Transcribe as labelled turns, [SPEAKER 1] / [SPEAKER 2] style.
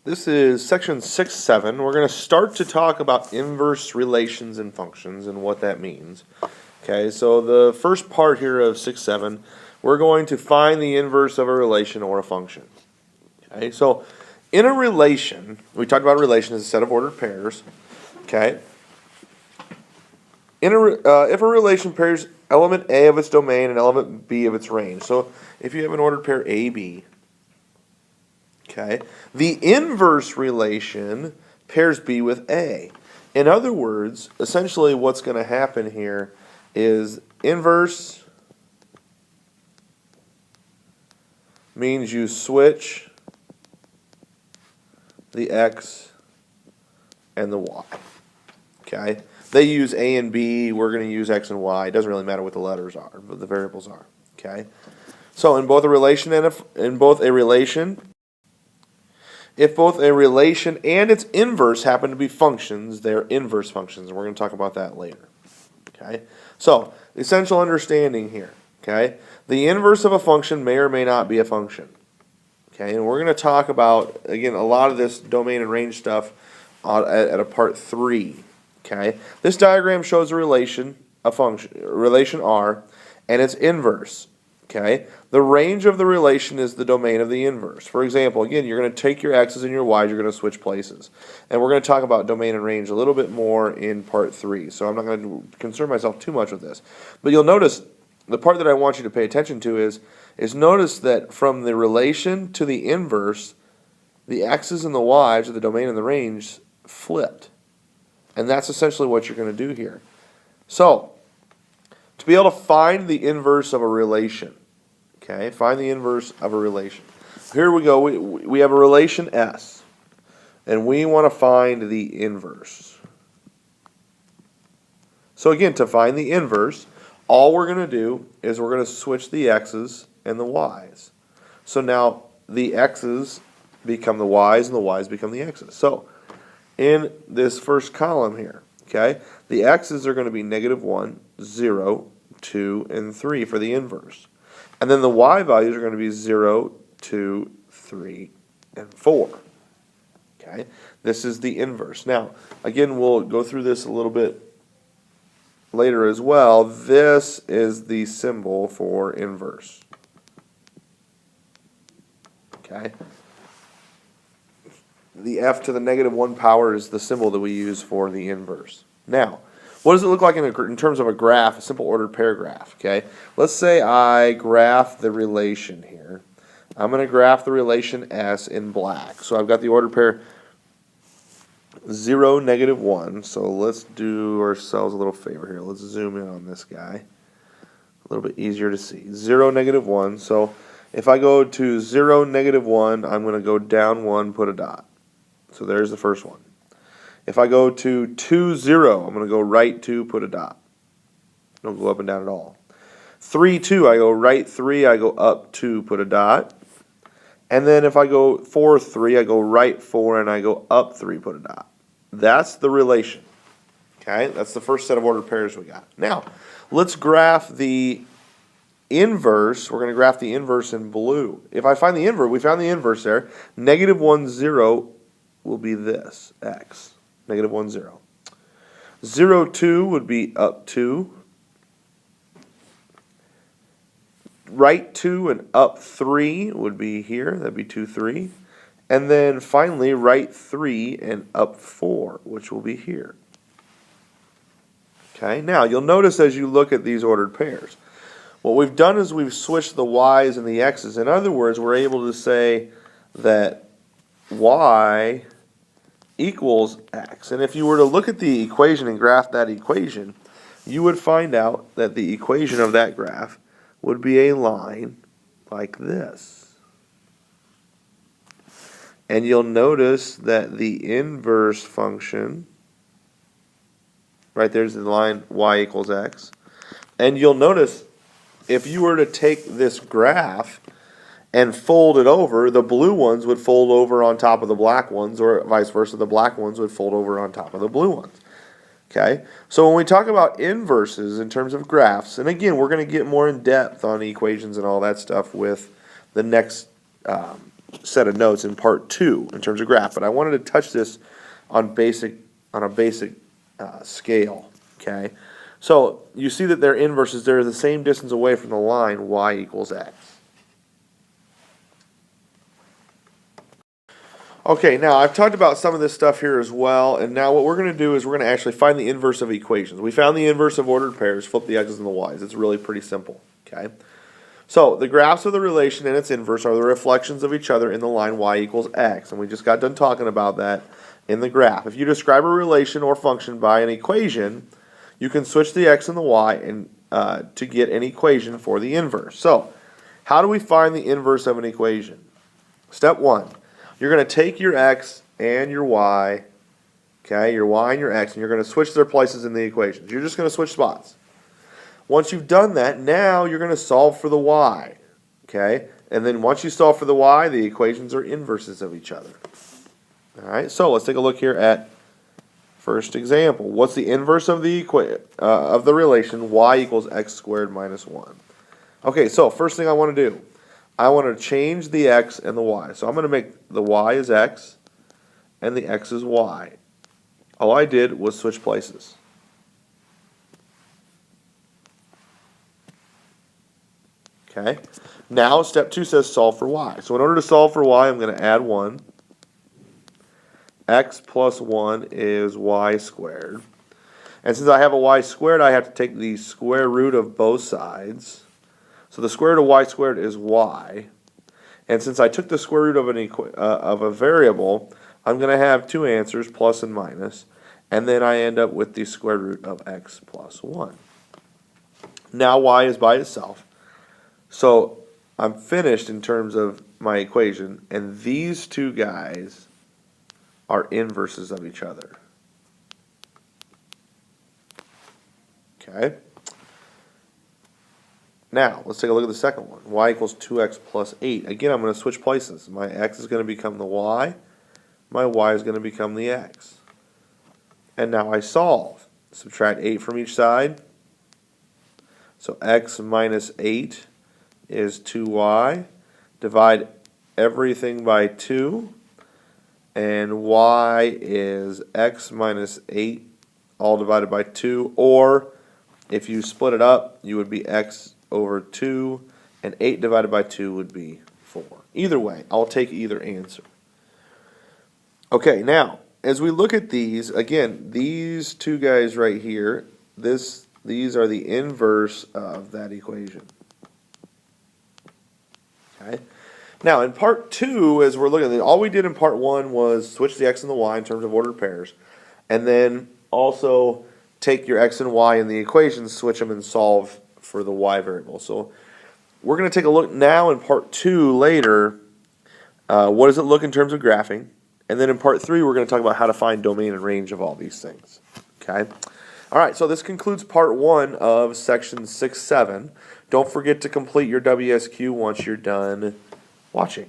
[SPEAKER 1] This is section 6.7. We're going to start to talk about inverse relations and functions and what that means. Okay, so the first part here of 6.7, we're going to find the inverse of a relation or a function. Okay, so in a relation, we talked about a relation as a set of ordered pairs. Okay, if a relation pairs element A of its domain and element B of its range. So if you have an ordered pair AB, okay, the inverse relation pairs B with A. In other words, essentially what's going to happen here is inverse means you switch the X and the Y. Okay? They use A and B, we're going to use X and Y. It doesn't really matter what the letters are, but the variables are. Okay? So in both a relation and if both a relation and its inverse happen to be functions, they're inverse functions, and we're going to talk about that later. Okay? So, essential understanding here. Okay? The inverse of a function may or may not be a function. Okay? And we're going to talk about, again, a lot of this domain and range stuff at a part 3. Okay? This diagram shows a relation, relation R, and its inverse. Okay? The range of the relation is the domain of the inverse. For example, again, you're going to take your x's and your y's, you're going to switch places. And we're going to talk about domain and range a little bit more in part 3. So I'm not going to concern myself too much with this. But you'll notice the part that I want you to pay attention to is notice that from the relation to the inverse, the x's and the y's, or the domain and the range, flipped. And that's essentially what you're going to do here. So, to be able to find the inverse of a relation, okay, find the inverse of a relation. Here we go, we have a relation S, and we want to find the inverse. So again, to find the inverse, all we're going to do is we're going to switch the x's and the y's. So now the x's become the y's and the y's become the x's. So in this first column here, okay, the x's are going to be -1, 0, 2, and 3 for the inverse. And then the y values are going to be 0, 2, 3, and 4. Okay, this is the inverse. Now, again, we'll go through this a little bit later as well. This is the symbol for inverse. Okay. The f to the -1 power is the symbol that we use for the inverse. Now, what does it look like in terms of a graph, a simple ordered pair graph? Okay, let's say I graph the relation here. I'm going to graph the relation S in black. So I've got the ordered pair 0, -1. So let's do ourselves a little favor here. Let's zoom in on this guy. A little bit easier to see. 0, -1. So if I go to 0, -1, I'm going to go down 1, put a dot. So there's the first one. If I go to 2, 0, I'm going to go right 2, put a dot. Don't go up and down at all. 3, 2, I go right 3, I go up 2, put a dot. And then if I go 4, 3, I go right 4, and I go up 3, put a dot. That's the relation. Okay, that's the first set of ordered pairs we got. Now, let's graph the inverse. We're going to graph the inverse in blue. If I find the inverse, we found the inverse there. -1, 0 will be this, x. -1, 0. 0, 2 would be up 2. Right 2 and up 3 would be here. That'd be 2, 3. And then finally, right 3 and up 4, which will be here. Okay, now you'll notice as you look at these ordered pairs, what we've done is we've switched the y's and the x's. In other words, we're able to say that y equals x. And if you were to look at the equation and graph that equation, you would find out that the equation of that graph would be a line like this. And you'll notice that the inverse function, right there's the line y equals x. And you'll notice if you were to take this graph and fold it over, the blue ones would fold over on top of the black ones, or vice versa, the black ones would fold over on top of the blue ones. Okay, so when we talk about inverses in terms of graphs, and again, we're going to get more in depth on equations and all that stuff with the next set of notes in part 2 in terms of graph, but I wanted to touch this on a basic scale, okay? So you see that their inverses, they're the same distance away from the line y equals x. Okay, now I've talked about some of this stuff here as well, and now what we're going to do is we're going to actually find the inverse of equations. We found the inverse of ordered pairs, flip the x's and the y's. It's really pretty simple, okay? So the graphs of the relation and its inverse are the reflections of each other in the line y equals x, and we just got done talking about that in the graph. If you describe a relation or function by an equation, you can switch the x and the y and to get an equation for the inverse. So how do we find the inverse of an equation? Step 1. You're going to take your x and your y, okay, your y and your x, and you're going to switch their places in the equations. You're just going to switch spots. Once you've done that, now you're going to solve for the y, okay? And then once you solve for the y, the equations are inverses of each other. All right, so let's take a look here at first example. What's the inverse of the relation y equals x squared minus 1? Okay, so first thing I want to do, I want to change the x and the y. So I'm going to make the y is x and the x is y. All I did was switch places. Okay. Now step 2 says solve for y. So in order to solve for y, I'm going to add 1. X plus 1 is y squared. And since I have a y squared, I have to take the square root of both sides. So the square root of y squared is y. And since I took the square root of a variable, I'm going to have two answers, plus and minus. And then I end up with the square root of x plus 1. Now y is by itself. So I'm finished in terms of my equation. And these two guys are inverses of each other. Okay. Now, let's take a look at the second one. Y equals 2x plus 8. Again, I'm going to switch places. My x is going to become the y. My y is going to become the x. And now I solve. Subtract 8 from each side. So x minus 8 is 2y. Divide everything by 2. And y is x minus 8, all divided by 2. Or, if you split it up, you would be x over 2, and 8 divided by 2 would be 4. Either way, I'll take either answer. Okay, now, as we look at these, again, these two guys right here, these are the inverse of that equation. Okay. Now, in part 2, as we're looking at it, all we did in part 1 was switch the x and the y in terms of ordered pairs, and then also take your x and y in the equations, switch them, and solve for the y variable. So we're going to take a look now in part 2 later. What does it look in terms of graphing? And then in part 3, we're going to talk about how to find domain and range of all these things. Okay. All right, so this concludes part 1 of section 6-7. Don't forget to complete your WSQ once you're done watching.